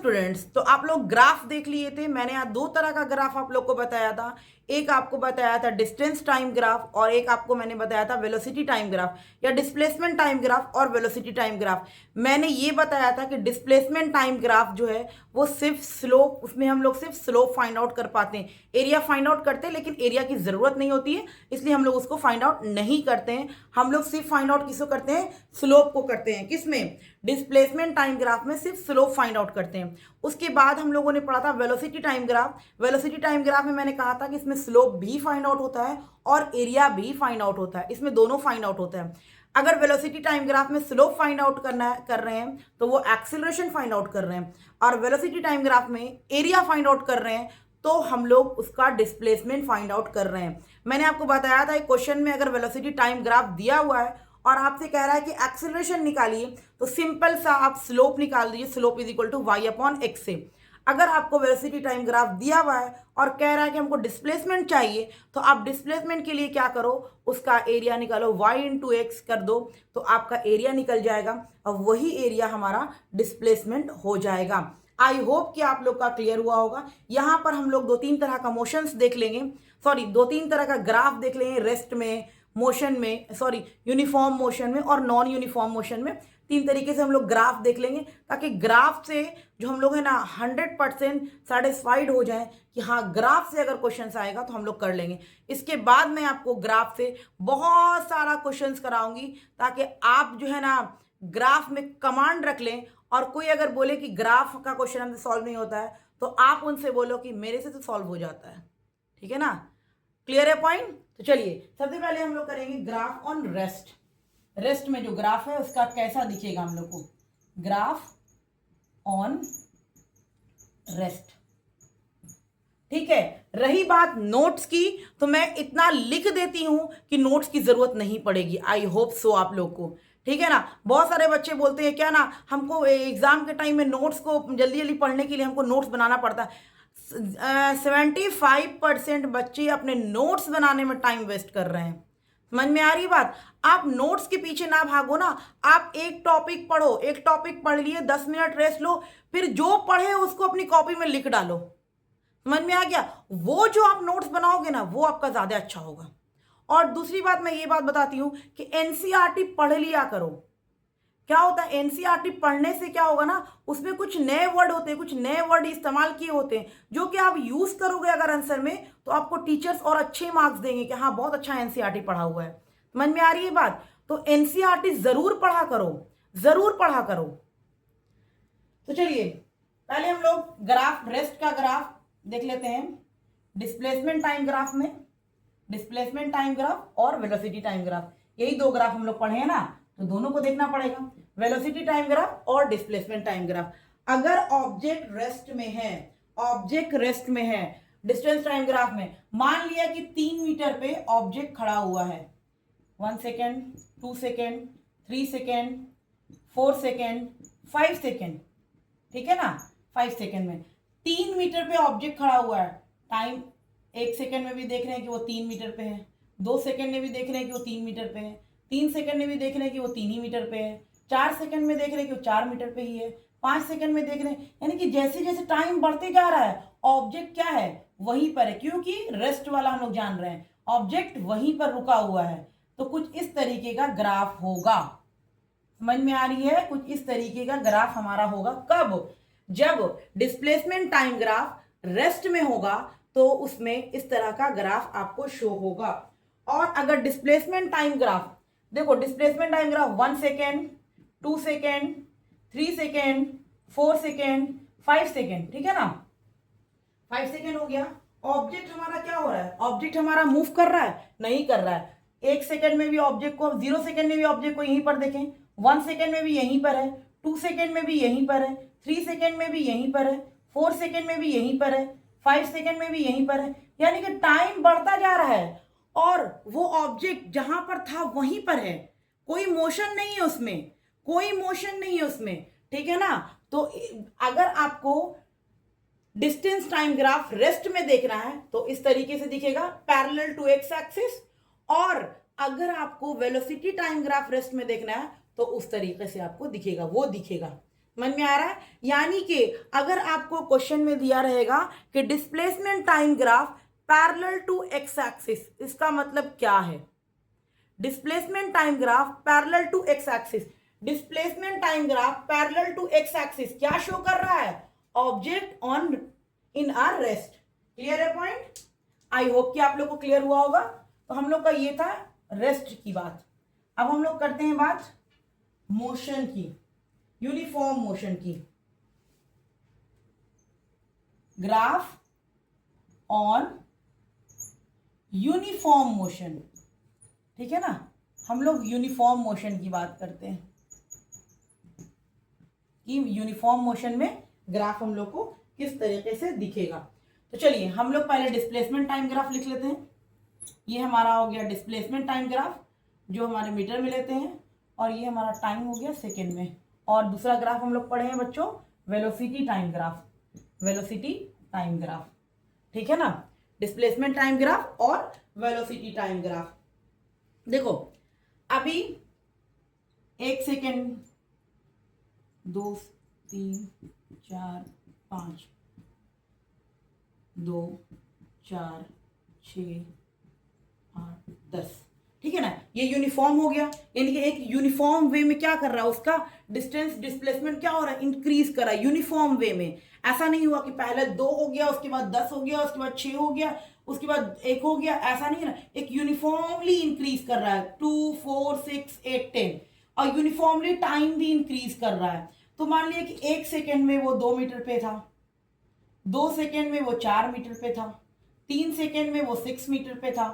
Students, तो आप लोग ग्राफ देख लिए थे। मैंने यहाँ दो तरह का ग्राफ आप लोग को बताया था। एक आपको बताया था डिस्टेंस टाइम ग्राफ और एक आपको मैंने बताया था वेलोसिटी टाइम ग्राफ या डिस्प्लेसमेंट टाइम ग्राफ और वेलोसिटी टाइम ग्राफ। मैंने ये बताया था कि डिस्प्लेसमेंट टाइम ग्राफ जो है वो सिर्फ स्लोप, उसमें हम लोग सिर्फ स्लोप फाइंड आउट कर पाते हैं, एरिया फाइंड आउट करते हैं, लेकिन एरिया की जरूरत नहीं होती है, इसलिए हम लोग उसको फाइंड आउट नहीं करते हैं। हम लोग सिर्फ फाइंड आउट किसको करते हैं? स्लोप को करते हैं। किसमें? डिस्प्लेसमेंट टाइम ग्राफ में सिर्फ स्लोप फाइंड आउट करते हैं। उसके बाद हम लोगों ने पढ़ा था velocity time graph. Velocity time graph में मैंने कहा था कि इसमें स्लोप भी फाइंड आउट होता है और एरिया भी फाइंड आउट होता है, इसमें दोनों फाइंड आउट होता है। अगर वेलोसिटी टाइम ग्राफ में स्लोप फाइंड आउट कर रहे हैं तो वो एक्सीलरेशन फाइंड आउट कर रहे हैं, और वेलोसिटी टाइम ग्राफ में एरिया फाइंड आउट कर रहे हैं तो हम लोग उसका डिस्प्लेसमेंट फाइंड आउट कर रहे हैं। मैंने आपको बताया था एक क्वेश्चन में अगर वेलोसिटी टाइम ग्राफ दिया हुआ है और आपसे कह रहा है कि एक्सीलरेशन निकालिए, तो सिंपल सा आप स्लोप निकाल दीजिए, slope is equal to Y upon X से। अगर आपको वेलोसिटी टाइम ग्राफ दिया हुआ है और कह रहा है कि हमको डिस्प्लेसमेंट चाहिए, तो आप डिस्प्लेसमेंट के लिए क्या करो, उसका एरिया निकालो, y इंटू एक्स कर दो तो आपका एरिया निकल जाएगा और वही एरिया हमारा डिस्प्लेसमेंट हो जाएगा। आई होप कि आप लोग का क्लियर हुआ होगा। यहाँ पर हम लोग दो तीन तरह का मोशंस देख लेंगे, सॉरी दो तीन तरह का ग्राफ देख लेंगे, रेस्ट में, मोशन में, सॉरी यूनिफॉर्म मोशन में और नॉन यूनिफॉर्म मोशन में। तीन तरीके से हम लोग ग्राफ देख लेंगे ताकि ग्राफ से जो हम लोग है ना 100% सेटिस्फाइड हो जाए कि हाँ ग्राफ से अगर क्वेश्चंस आएगा तो हम लोग कर लेंगे। इसके बाद मैं आपको ग्राफ से बहुत सारा क्वेश्चंस कराऊंगी ताकि आप जो है ना ग्राफ में कमांड रख लें, और कोई अगर बोले कि ग्राफ का क्वेश्चन हमसे सॉल्व नहीं होता है तो आप उनसे बोलो कि मेरे से तो सॉल्व हो जाता है। ठीक है ना? क्लियर है पॉइंट? तो चलिए सबसे पहले हम लोग करेंगे ग्राफ ऑन रेस्ट। रेस्ट में जो ग्राफ है उसका कैसा दिखेगा हम लोग को, ग्राफ ऑन रेस्ट। ठीक है, रही बात नोट्स की, तो मैं इतना लिख देती हूं कि नोट्स की जरूरत नहीं पड़ेगी। आई होप सो आप लोग को। ठीक है ना? बहुत सारे बच्चे बोलते हैं क्या ना, हमको एग्जाम के टाइम में नोट्स को जल्दी जल्दी पढ़ने के लिए हमको नोट्स बनाना पड़ता है। 75% बच्चे अपने नोट्स बनाने में टाइम वेस्ट कर रहे हैं। समझ में आ रही बात? आप नोट्स के पीछे ना भागो ना, आप एक टॉपिक पढ़ो, एक टॉपिक पढ़ लिए 10 मिनट रेस्ट लो, फिर जो पढ़े उसको अपनी कॉपी में लिख डालो। समझ में आ गया? वो जो आप नोट्स बनाओगे ना वो आपका ज्यादा अच्छा होगा। और दूसरी बात मैं ये बात बताती हूं कि एनसीईआरटी पढ़ लिया करो। क्या होता है एनसीईआरटी पढ़ने से क्या होगा ना, उसमें कुछ नए वर्ड होते हैं, कुछ नए वर्ड इस्तेमाल किए होते हैं जो कि आप यूज करोगे अगर आंसर में, तो आपको टीचर्स और अच्छे मार्क्स देंगे कि हाँ बहुत अच्छा एनसीईआरटी पढ़ा हुआ है। समझ में आ रही है बात? तो एनसीईआरटी जरूर पढ़ा करो, जरूर पढ़ा करो। तो चलिए पहले हम लोग ग्राफ, रेस्ट का ग्राफ देख लेते हैं। डिस्प्लेसमेंट टाइम ग्राफ में डिस्प्लेसमेंट टाइम ग्राफ और वेलोसिटी टाइम ग्राफ, यही दो ग्राफ हम लोग पढ़े हैं ना, तो दोनों को देखना पड़ेगा, वेलोसिटी टाइम ग्राफ और डिस्प्लेसमेंट टाइम ग्राफ। अगर ऑब्जेक्ट रेस्ट में है, ऑब्जेक्ट रेस्ट में है डिस्टेंस टाइम ग्राफ में, मान लिया कि 3 मीटर पे ऑब्जेक्ट खड़ा हुआ है, 1 second, 2 second, 3 second, 4 second, 5 second, ठीक है ना? 5 सेकेंड में 3 मीटर पे ऑब्जेक्ट खड़ा हुआ है। टाइम 1 सेकेंड में भी देख रहे हैं कि वो 3 मीटर पे है, 2 सेकेंड में भी देख रहे हैं कि वो 3 मीटर पे है, 3 सेकंड में भी देख रहे हैं कि वो 3 ही मीटर पे है, 4 सेकंड में देख रहे हैं कि वो 4 मीटर पे ही है, 5 सेकंड में देख रहे हैं, यानी कि जैसे जैसे टाइम बढ़ते जा रहा है ऑब्जेक्ट क्या है, वहीं पर है, क्योंकि रेस्ट वाला हम लोग जान रहे हैं, ऑब्जेक्ट वहीं पर रुका हुआ है। तो कुछ इस तरीके का ग्राफ होगा। समझ में आ रही है? कुछ इस तरीके का ग्राफ हमारा होगा। कब? जब डिस्प्लेसमेंट टाइम ग्राफ रेस्ट में होगा तो उसमें इस तरह का ग्राफ आपको शो होगा। और अगर डिस्प्लेसमेंट टाइम ग्राफ, देखो displacement time graph 1 second, 2 second, 3 second, 4 second, 5 second, ठीक है ना? 5 सेकेंड हो गया। ऑब्जेक्ट हमारा क्या हो रहा है? ऑब्जेक्ट हमारा मूव कर रहा है? नहीं कर रहा है। 1 सेकेंड में भी ऑब्जेक्ट को, 0 सेकेंड में भी ऑब्जेक्ट को यहीं पर देखें, 1 सेकेंड में भी यहीं पर है, 2 सेकेंड में भी यहीं पर है, 3 सेकेंड में भी यहीं पर है, 4 सेकेंड में भी यहीं पर है, 5 सेकेंड में भी यहीं पर है, यानी कि टाइम बढ़ता जा रहा है और वो ऑब्जेक्ट जहां पर था वहीं पर है, कोई मोशन नहीं है उसमें, कोई मोशन नहीं है उसमें, ठीक है ना? तो अगर आपको डिस्टेंस टाइम ग्राफ रेस्ट में देखना है तो इस तरीके से दिखेगा, पैरेलल टू एक्स एक्सिस। और अगर आपको वेलोसिटी टाइम ग्राफ रेस्ट में देखना है तो उस तरीके से आपको दिखेगा, वो दिखेगा। समझ में आ रहा है? यानी कि अगर आपको क्वेश्चन में दिया रहेगा कि displacement time graph parallel to X axis, इसका मतलब क्या है? Displacement time graph parallel to X axis, displacement time graph parallel to X axis क्या शो कर रहा है? Object on in are rest. Clear है पॉइंट? आई होप कि आप लोग को क्लियर हुआ होगा। तो हम लोग का ये था रेस्ट की बात। अब हम लोग करते हैं बात मोशन की, यूनिफॉर्म मोशन की। ग्राफ ऑन यूनिफॉर्म मोशन, ठीक है ना? हम लोग यूनिफॉर्म मोशन की बात करते हैं कि यूनिफॉर्म मोशन में ग्राफ हम लोग को किस तरीके से दिखेगा। तो चलिए हम लोग पहले डिस्प्लेसमेंट टाइम ग्राफ लिख लेते हैं। ये हमारा हो गया डिस्प्लेसमेंट टाइम ग्राफ, जो हमारे मीटर में लेते हैं, और ये हमारा टाइम हो गया सेकेंड में। और दूसरा ग्राफ हम लोग पढ़े हैं बच्चों, velocity time graph, velocity time graph, ठीक है ना? डिस्प्लेसमेंट टाइम ग्राफ और वेलोसिटी टाइम ग्राफ। देखो अभी 1 सेकेंड, 2 3 4 5, 2 4 6 8 10, ठीक है ना? ये यूनिफॉर्म हो गया, यानी कि एक यूनिफॉर्म वे में क्या कर रहा है, उसका डिस्टेंस डिस्प्लेसमेंट क्या हो रहा है, इंक्रीज कर रहा है यूनिफॉर्म वे में। ऐसा नहीं हुआ कि पहले 2 हो गया, उसके बाद 10 हो गया, उसके बाद 6 हो गया, उसके बाद 1 हो गया, ऐसा नहीं है ना। एक यूनिफॉर्मली इंक्रीज कर रहा है, 2 4 6 8 10, और यूनिफॉर्मली टाइम भी इंक्रीज कर रहा है। तो मान लिया कि 1 सेकेंड में वो 2 मीटर पे था, 2 सेकेंड में वो 4 मीटर पे था, 3 सेकेंड में वो 6 मीटर पे था,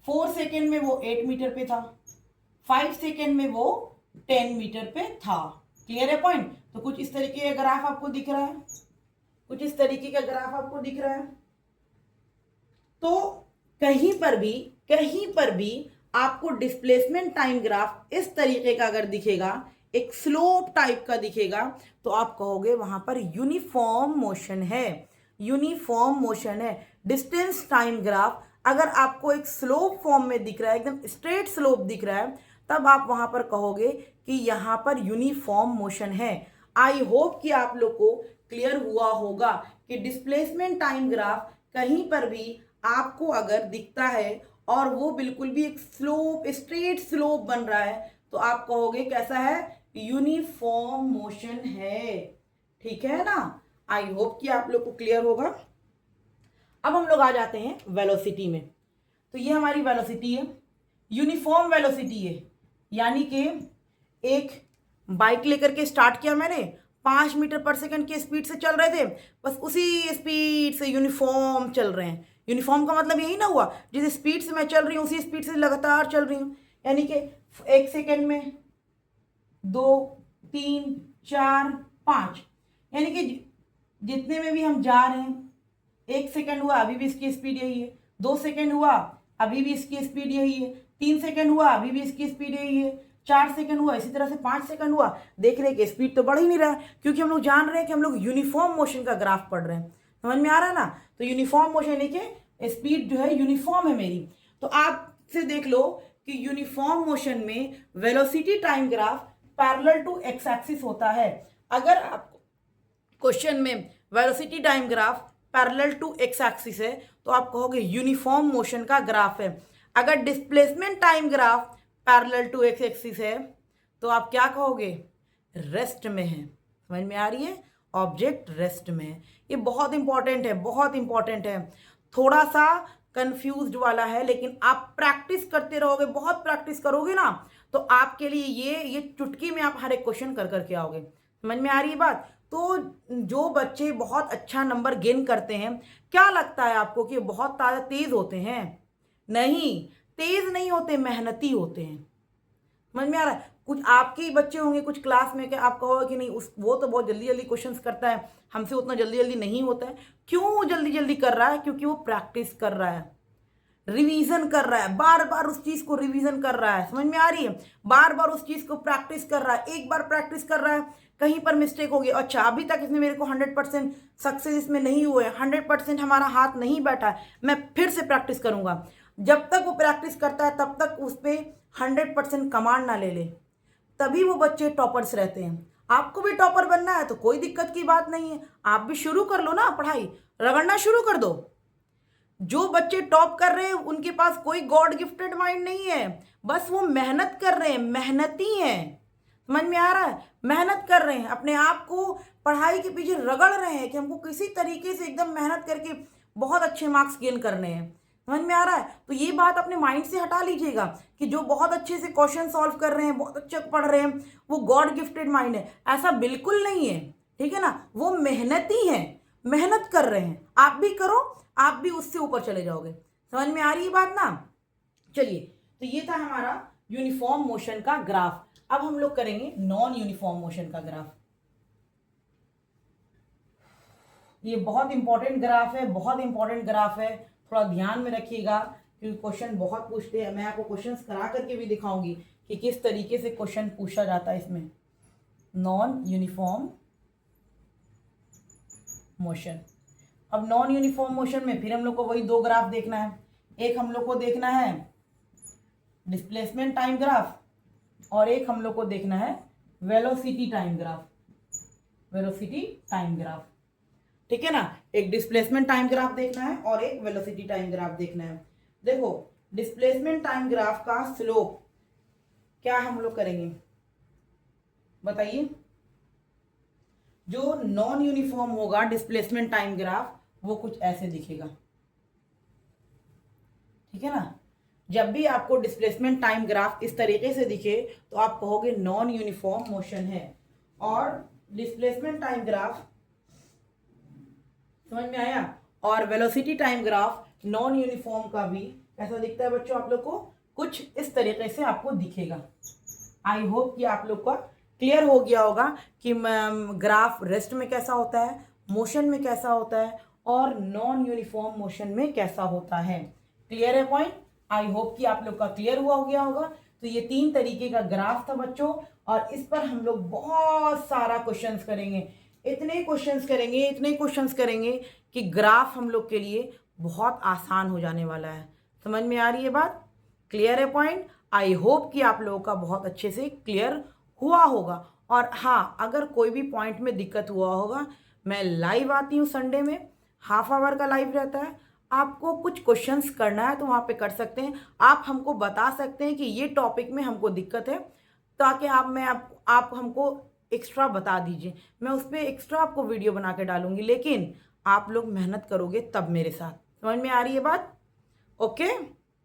4 सेकेंड में वो 8 मीटर पे था, 5 सेकेंड में वो 10 मीटर पे था। क्लियर है पॉइंट? तो कुछ इस तरीके का ग्राफ आपको दिख रहा है, कुछ इस तरीके का ग्राफ आपको दिख रहा है। तो कहीं पर भी आपको डिस्प्लेसमेंट टाइम ग्राफ इस तरीके का अगर दिखेगा, एक स्लोप टाइप का दिखेगा, तो आप कहोगे वहां पर यूनिफॉर्म मोशन है, यूनिफॉर्म मोशन है। डिस्टेंस टाइम ग्राफ अगर आपको एक स्लोप फॉर्म में दिख रहा है, एकदम स्ट्रेट स्लोप दिख रहा है, तब आप वहां पर कहोगे कि यहाँ पर यूनिफॉर्म मोशन है। आई होप कि आप लोग को क्लियर हुआ होगा कि डिस्प्लेसमेंट टाइम ग्राफ कहीं पर भी आपको अगर दिखता है और वो बिल्कुल भी एक स्लोप, स्ट्रेट स्लोप बन रहा है, तो आप कहोगे कैसा है, यूनिफॉर्म मोशन है। ठीक है ना? आई होप कि आप लोग को क्लियर होगा। अब हम लोग आ जाते हैं वेलोसिटी में। तो ये हमारी वेलोसिटी है, यूनिफॉर्म वेलोसिटी है, यानी कि एक बाइक लेकर के स्टार्ट किया मैंने, 5 मीटर पर सेकंड की स्पीड से चल रहे थे, बस उसी स्पीड से यूनिफॉर्म चल रहे हैं। यूनिफॉर्म का मतलब यही ना हुआ, जिस स्पीड से मैं चल रही हूँ उसी स्पीड से लगातार चल रही हूँ, यानी कि 1 सेकेंड में 2 3 4 5, यानी कि जितने में भी हम जा रहे हैं, 1 सेकेंड हुआ अभी भी इसकी स्पीड यही है, 2 सेकेंड हुआ अभी भी इसकी स्पीड यही है, 3 सेकेंड हुआ अभी भी इसकी स्पीड यही है, 4 सेकेंड हुआ, इसी तरह से 5 सेकेंड हुआ। देख रहे कि स्पीड तो बढ़ ही नहीं रहा है, क्योंकि हम लोग जान रहे हैं कि हम लोग यूनिफॉर्म मोशन का ग्राफ पढ़ रहे हैं। समझ में आ रहा है ना? तो यूनिफॉर्म मोशन यानी कि स्पीड जो है यूनिफॉर्म है मेरी। तो आप से देख लो कि यूनिफॉर्म मोशन में velocity time graph parallel to X axis होता है। अगर आपको क्वेश्चन में velocity time graph parallel to X axis है, तो आप कहोगे यूनिफॉर्म मोशन का ग्राफ है। अगर displacement time graph parallel to X axis है, तो आप क्या कहोगे, रेस्ट में है। समझ में आ रही है? ऑब्जेक्ट रेस्ट में है। ये बहुत इंपॉर्टेंट है, बहुत इंपॉर्टेंट है। थोड़ा सा कंफ्यूज्ड वाला है, लेकिन आप प्रैक्टिस करते रहोगे, बहुत प्रैक्टिस करोगे ना, तो आपके लिए ये चुटकी में आप हर एक क्वेश्चन कर करके आओगे। समझ में आ रही है बात? तो जो बच्चे बहुत अच्छा नंबर गेन करते हैं, क्या लगता है आपको कि बहुत ज़्यादा तेज होते हैं? नहीं, तेज नहीं होते, मेहनती होते हैं। समझ में आ रहा है? कुछ आपके ही बच्चे होंगे कुछ क्लास में, कि आप कहोगे कि नहीं वो तो बहुत जल्दी जल्दी क्वेश्चंस करता है, हमसे उतना जल्दी जल्दी नहीं होता है। क्यों वो जल्दी जल्दी कर रहा है? क्योंकि वो प्रैक्टिस कर रहा है, रिवीजन कर रहा है, बार बार उस चीज को रिवीजन कर रहा है। समझ में आ रही है? बार बार उस चीज को प्रैक्टिस कर रहा है। एक बार प्रैक्टिस कर रहा है, कहीं पर मिस्टेक हो गई, अच्छा अभी तक इसने मेरे को 100% सक्सेस इसमें नहीं हुए, 100% हमारा हाथ नहीं बैठा है, मैं फिर से प्रैक्टिस करूंगा। जब तक वो प्रैक्टिस करता है तब तक उस पर 100% कमांड ना ले ले, तभी वो बच्चे टॉपर्स रहते हैं। आपको भी टॉपर बनना है तो कोई दिक्कत की बात नहीं है, आप भी शुरू कर लो ना, पढ़ाई रगड़ना शुरू कर दो। जो बच्चे टॉप कर रहे हैं उनके पास कोई गॉड गिफ्टेड माइंड नहीं है, बस वो मेहनत कर रहे हैं, मेहनती हैं। समझ में आ रहा है? मेहनत कर रहे हैं, अपने आप को पढ़ाई के पीछे रगड़ रहे हैं कि हमको किसी तरीके से एकदम मेहनत करके बहुत अच्छे मार्क्स गेन करने हैं। समझ में आ रहा है? तो ये बात अपने माइंड से हटा लीजिएगा कि जो बहुत अच्छे से क्वेश्चन सॉल्व कर रहे हैं, बहुत अच्छे पढ़ रहे हैं, वो गॉड गिफ्टेड माइंड है, ऐसा बिल्कुल नहीं है। ठीक है ना? वो मेहनती हैं, मेहनत कर रहे हैं। आप भी करो, आप भी उससे ऊपर चले जाओगे। समझ में आ रही है बात ना? चलिए, तो ये था हमारा यूनिफॉर्म मोशन का ग्राफ। अब हम लोग करेंगे नॉन यूनिफॉर्म मोशन का ग्राफ। ये बहुत इंपॉर्टेंट ग्राफ है, बहुत इंपॉर्टेंट ग्राफ है, थोड़ा ध्यान में रखिएगा क्योंकि क्वेश्चन बहुत पूछते हैं। मैं आपको क्वेश्चंस करा करके भी दिखाऊंगी कि किस तरीके से क्वेश्चन पूछा जाता है इसमें। Non uniform motion. अब नॉन यूनिफॉर्म मोशन में फिर हम लोग को वही दो ग्राफ देखना है। एक हम लोग को देखना है डिस्प्लेसमेंट टाइम ग्राफ और एक हम लोग को देखना है velocity time graph. Velocity time graph, ठीक है ना? एक डिस्प्लेसमेंट टाइम ग्राफ देखना है और एक वेलोसिटी टाइम ग्राफ देखना है। देखो, डिस्प्लेसमेंट टाइम ग्राफ का स्लोप क्या हम लोग करेंगे बताइए? जो नॉन यूनिफॉर्म होगा डिस्प्लेसमेंट टाइम ग्राफ, वो कुछ ऐसे दिखेगा। ठीक है ना? जब भी आपको डिस्प्लेसमेंट टाइम ग्राफ इस तरीके से दिखे तो आप कहोगे नॉन यूनिफॉर्म मोशन है। और डिस्प्लेसमेंट टाइम ग्राफ, समझ में आया? और velocity time graph non uniform का भी कैसा दिखता है बच्चों? आप लोग को कुछ इस तरीके से आपको दिखेगा। आई होप कि आप लोग का क्लियर हो गया होगा कि ग्राफ रेस्ट में कैसा होता है, मोशन में कैसा होता है और नॉन यूनिफॉर्म मोशन में कैसा होता है। क्लियर है पॉइंट? आई होप कि आप लोग का क्लियर हुआ हो गया होगा। तो ये 3 तरीके का ग्राफ था बच्चों, और इस पर हम लोग बहुत सारा क्वेश्चंस करेंगे। इतने क्वेश्चंस करेंगे, इतने क्वेश्चंस करेंगे कि ग्राफ हम लोग के लिए बहुत आसान हो जाने वाला है। समझ में आ रही है बात? क्लियर है पॉइंट? आई होप कि आप लोगों का बहुत अच्छे से क्लियर हुआ होगा। और हाँ, अगर कोई भी पॉइंट में दिक्कत हुआ होगा, मैं लाइव आती हूँ संडे में, हाफ आवर का लाइव रहता है। आपको कुछ क्वेश्चंस करना है तो वहाँ पे कर सकते हैं। आप हमको बता सकते हैं कि ये टॉपिक में हमको दिक्कत है, ताकि आप हमको एक्स्ट्रा बता दीजिए। मैं उस पर एक्स्ट्रा आपको वीडियो बना के डालूंगी, लेकिन आप लोग मेहनत करोगे तब मेरे साथ। समझ में आ रही है बात? ओके।